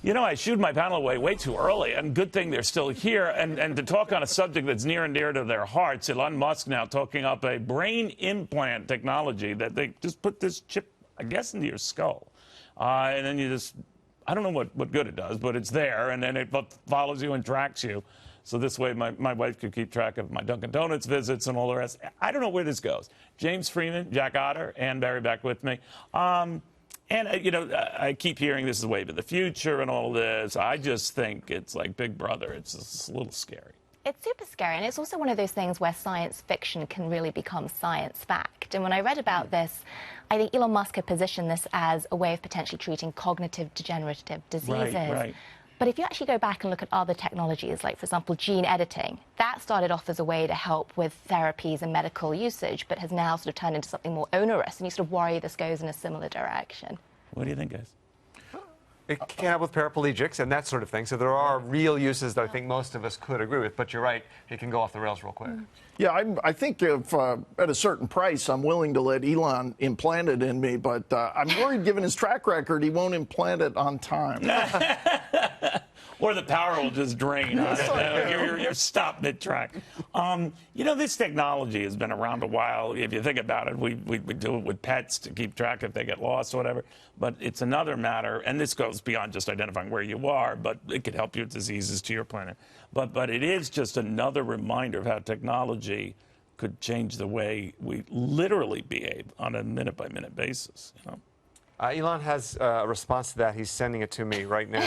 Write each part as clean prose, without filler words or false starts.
You know, I shooed my panel away way too early, and good thing they're still here. And to talk on a subject that's near and dear to their hearts, Elon Musk now talking up a brain implant technology that they just put this chip, I guess, into your skull. And then you just, I don't know what good it does, but it's there, and then it follows you and tracks you. So this way my wife could keep track of my Dunkin' Donuts visits and all the rest. I don't know where this goes. James Freeman, Jack Otter, and Barry back with me. And, you know, I keep hearing this is the wave of the future and all this. I just think it's like Big Brother. It's just a little scary. It's super scary, and it's also one of those things where science fiction can really become science fact. And when I read about this, I think Elon Musk had positioned this as a way of potentially treating cognitive degenerative diseases. Right. But if you actually go back and look at other technologies, like, for example, gene editing, that started off as a way to help with therapies and medical usage, but has now sort of turned into something more onerous, and you sort of worry this goes in a similar direction. What do you think, guys? It can help with paraplegics and that sort of thing. So there are real uses that I think most of us could agree with. But you're right, it can go off the rails real quick. Yeah, I think if at a certain price, I'm willing to let Elon implant it in me. But I'm worried, given his track record, he won't implant it on time. Or the power will just drain. You're stopped mid-track. You know, this technology has been around a while. If you think about it, we do it with pets to keep track if they get lost or whatever. But it's another matter, and this goes beyond just identifying where you are, but it could help you with diseases to your planet. But it is just another reminder of how technology could change the way we literally behave on a minute-by-minute basis, you know? Elon has a response to that. He's sending it to me right now.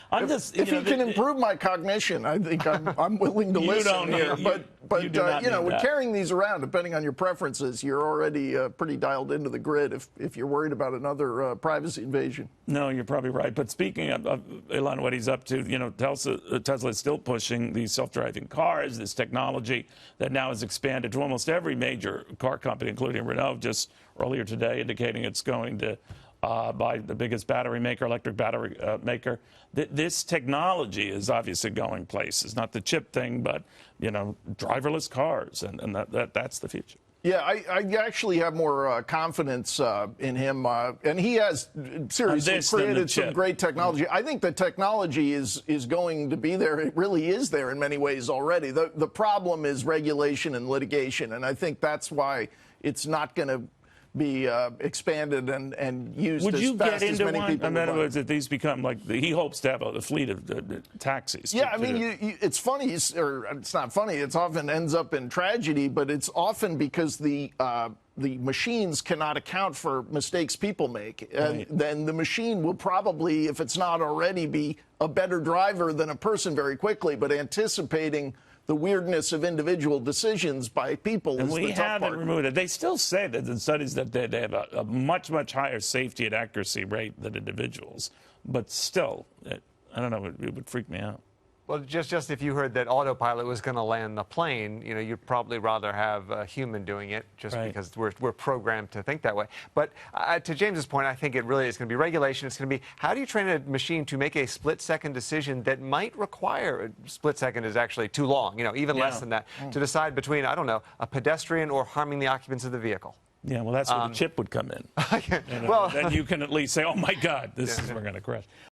If he can improve my cognition, I think I'm willing to listen here. But you know, with carrying these around, depending on your preferences, you're already pretty dialed into the grid if you're worried about another privacy invasion. No, you're probably right. But speaking of Elon, what he's up to, you know, Tesla is still pushing these self-driving cars, this technology that now has expanded to almost every major car company, including Renault, just earlier today, indicating it's going to by the biggest battery maker, electric battery maker. This technology is obviously going places, not the chip thing, but, you know, driverless cars, and that's the future. Yeah, I actually have more confidence in him, and he has seriously created some great technology. I think the technology is going to be there. It really is there in many ways already. The problem is regulation and litigation, and I think that's why it's not going to be expanded and used Would you as fast get into as many one? people In other words, that these become like he hopes to have a fleet of taxis. Yeah, I mean, it's funny, or it's not funny. It often ends up in tragedy, but it's often because the machines cannot account for mistakes people make. And then the machine will probably, if it's not already, be a better driver than a person very quickly, but anticipating the weirdness of individual decisions by people is the tough part. And we haven't removed it. They still say that in studies that they have a much, much higher safety and accuracy rate than individuals. But still, I don't know, it would freak me out. Well, just if you heard that autopilot was going to land the plane, you know, you'd probably rather have a human doing it, just because we're programmed to think that way. But to James's point, I think it really is going to be regulation. It's going to be, how do you train a machine to make a split-second decision that might require, a split second is actually too long, you know, even less than that, to decide between, I don't know, a pedestrian or harming the occupants of the vehicle? Yeah, well, that's where the chip would come in. You know, well, then you can at least say, oh, my God, this is we're going to crash.